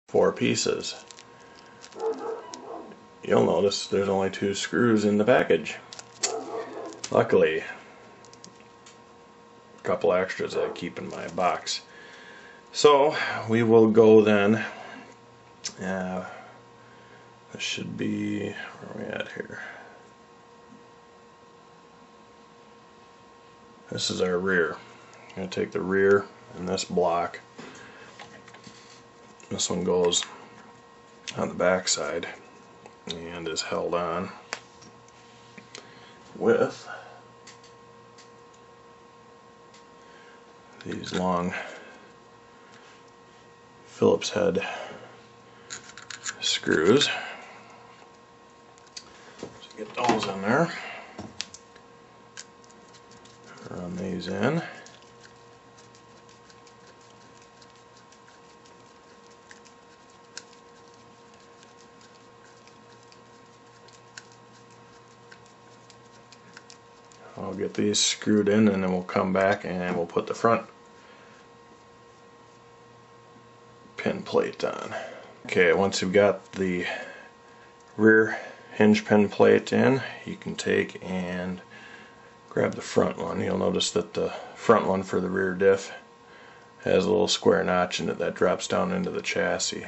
4 pieces. You'll notice there's only 2 screws in the package. Luckily, a couple extras I keep in my box. So we will go then. This should be, where are we at here? This is our rear. I'm going to take the rear and this block. This one goes on the back side and is held on with these long Phillips head screws. So get those in there. Run these in. I'll get these screwed in and then we'll come back and we'll put the front pin plate on. Okay, once you've got the rear hinge pin plate in, you can take and grab the front one. You'll notice that the front one for the rear diff has a little square notch in it that drops down into the chassis.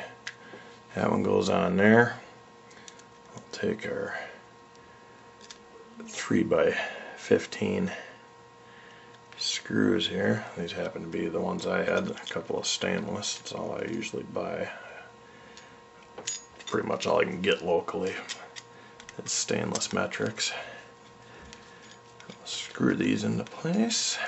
That one goes on there. We'll take our 3x15 screws here. These happen to be the ones I had, a couple of stainless. That's all I usually buy. Pretty much all I can get locally. It's stainless metrics. I'll screw these into place.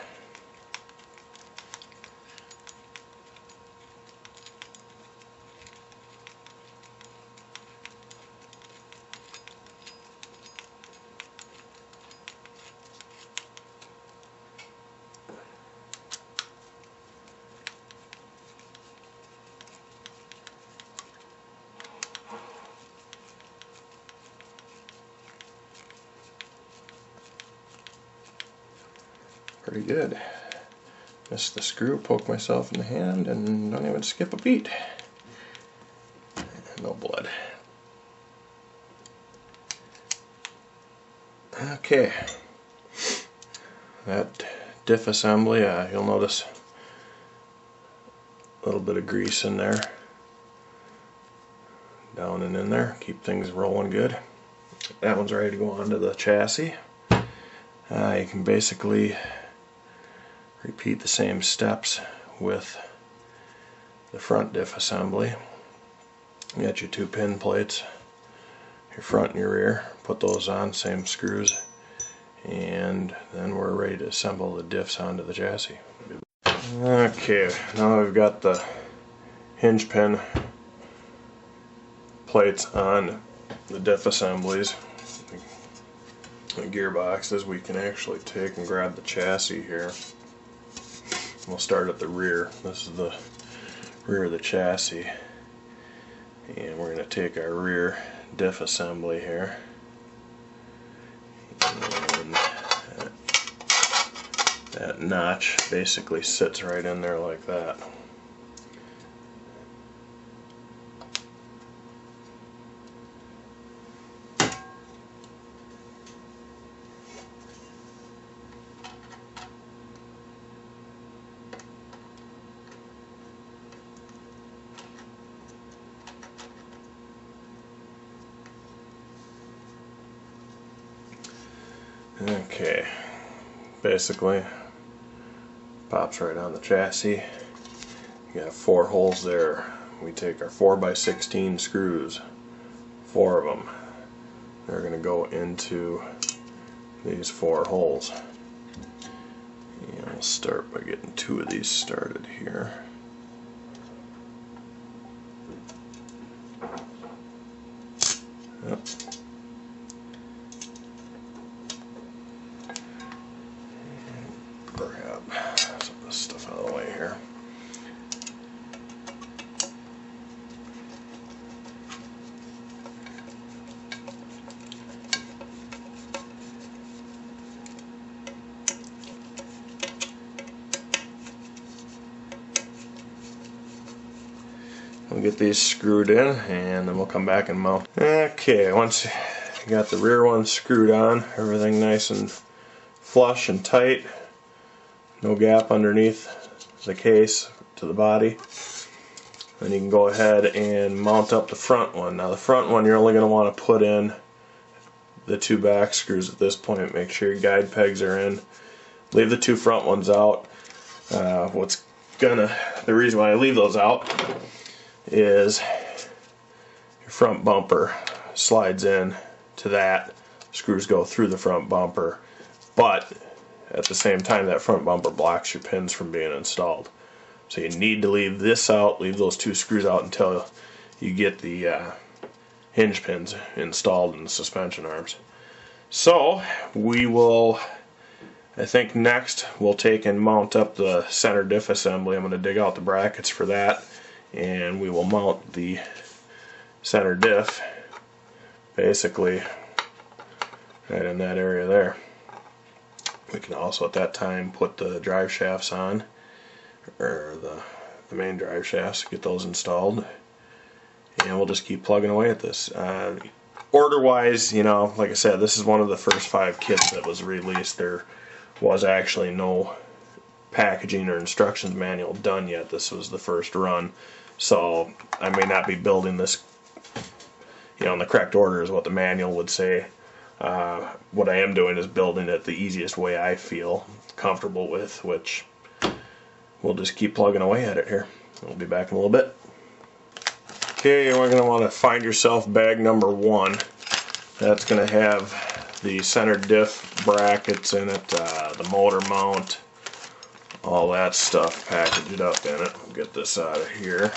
Pretty good. Missed the screw, poked myself in the hand, and don't even skip a beat. No blood. Okay. That diff assembly, you'll notice a little bit of grease in there. Down and in there. Keep things rolling good. That one's ready to go onto the chassis. You can basically repeat the same steps with the front diff assembly. You got your 2 pin plates, your front and your rear. Put those on, same screws, and then we're ready to assemble the diffs onto the chassis. Okay, now I've got the hinge pin plates on the diff assemblies. The gearboxes, we can actually take and grab the chassis here. We'll start at the rear. This is the rear of the chassis, and we're going to take our rear diff assembly here, and that notch basically sits right in there like that. Okay, basically pops right on the chassis. You got 4 holes there. We take our 4x16 screws, 4 of them. They're going to go into these 4 holes. And we'll start by getting 2 of these started here. Yep. Grab some of this stuff out of the way here. We'll we'll get these screwed in and then we'll come back and mount. Okay, once you got the rear one screwed on, everything nice and flush and tight, no gap underneath the case to the body, then you can go ahead and mount up the front one. Now the front one you're only going to want to put in the 2 back screws at this point. Make sure your guide pegs are in. Leave the 2 front ones out. The reason why I leave those out is your front bumper slides in to that. Screws go through the front bumper, but at the same time that front bumper blocks your pins from being installed. So you need to leave this out, leave those 2 screws out until you get the hinge pins installed in the suspension arms. So we will, I think next we'll take and mount up the center diff assembly. I'm going to dig out the brackets for that, and we will mount the center diff basically right in that area there. We can also at that time put the drive shafts on, or the main drive shafts, get those installed, and we'll just keep plugging away at this. Order wise, you know, like I said, this is one of the first 5 kits that was released. There was actually no packaging or instructions manual done yet. This was the first run, so I may not be building this, you know, in the correct order is what the manual would say. What I am doing is building it the easiest way I feel comfortable with, which we'll just keep plugging away at it here. We'll be back in a little bit. Okay, we're going to want to find yourself bag number 1. That's going to have the center diff brackets in it, the motor mount, all that stuff packaged up in it. We'll get this out of here.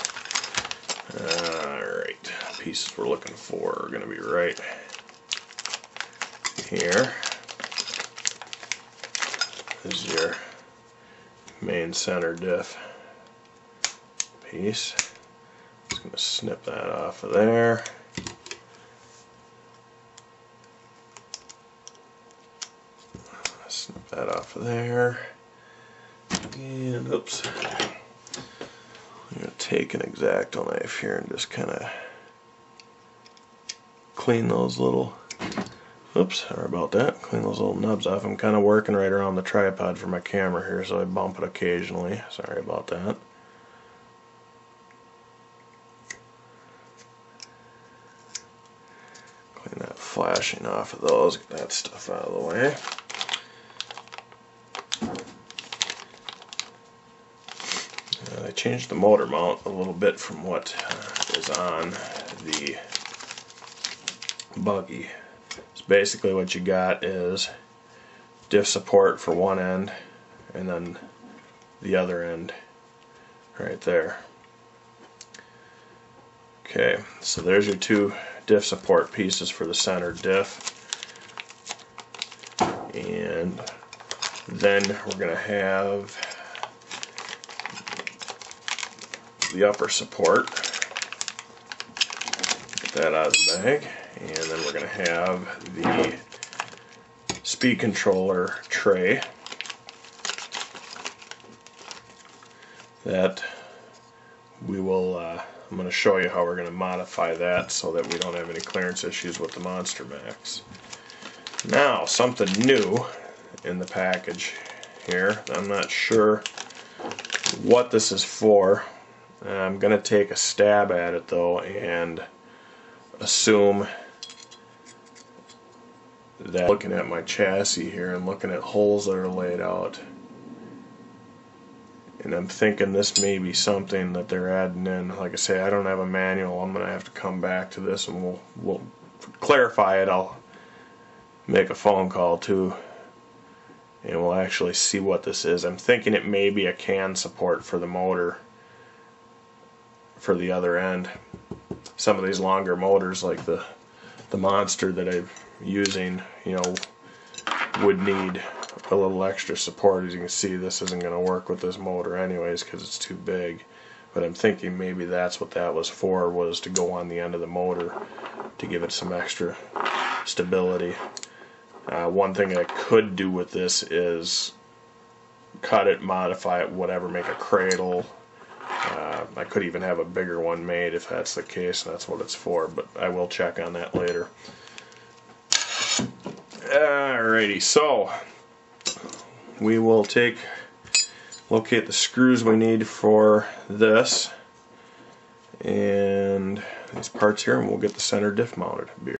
Alright, pieces we're looking for are going to be right here. This is your main center diff piece. Just going to snip that off of there. Snip that off of there. And oops. I'm going to take an X-Acto knife here and just kind of clean those little, oops, sorry about that, clean those little nubs off. I'm kind of working right around the tripod for my camera here, so I bump it occasionally. Sorry about that. Clean that flashing off of those, get that stuff out of the way. I changed the motor mount a little bit from what is on the buggy. So basically what you got is diff support for one end and then the other end right there. Okay, so there's your 2 diff support pieces for the center diff, and then we're going to have the upper support. Get that out of the bag, and then we're going to have the speed controller tray that we will I'm going to show you how we're going to modify that so that we don't have any clearance issues with the Monster Max. Now, something new in the package here. I'm not sure what this is for. I'm going to take a stab at it though and assume that, looking at my chassis here and looking at holes that are laid out, and I'm thinking this may be something that they're adding in. Like I say, I don't have a manual. I'm going to have to come back to this and we'll clarify it. I'll make a phone call too and we'll actually see what this is. I'm thinking it may be a can support for the motor for the other end. Some of these longer motors like the Monster that I'm using, you know, would need a little extra support. As you can see, this isn't going to work with this motor anyways because it's too big, but I'm thinking maybe that's what that was for, was to go on the end of the motor to give it some extra stability. One thing I could do with this is cut it, modify it, whatever, make a cradle, I could even have a bigger one made if that's the case, and that's what it's for, but I will check on that later. Alrighty, so we will locate the screws we need for this and these parts here, and we'll get the center diff mounted.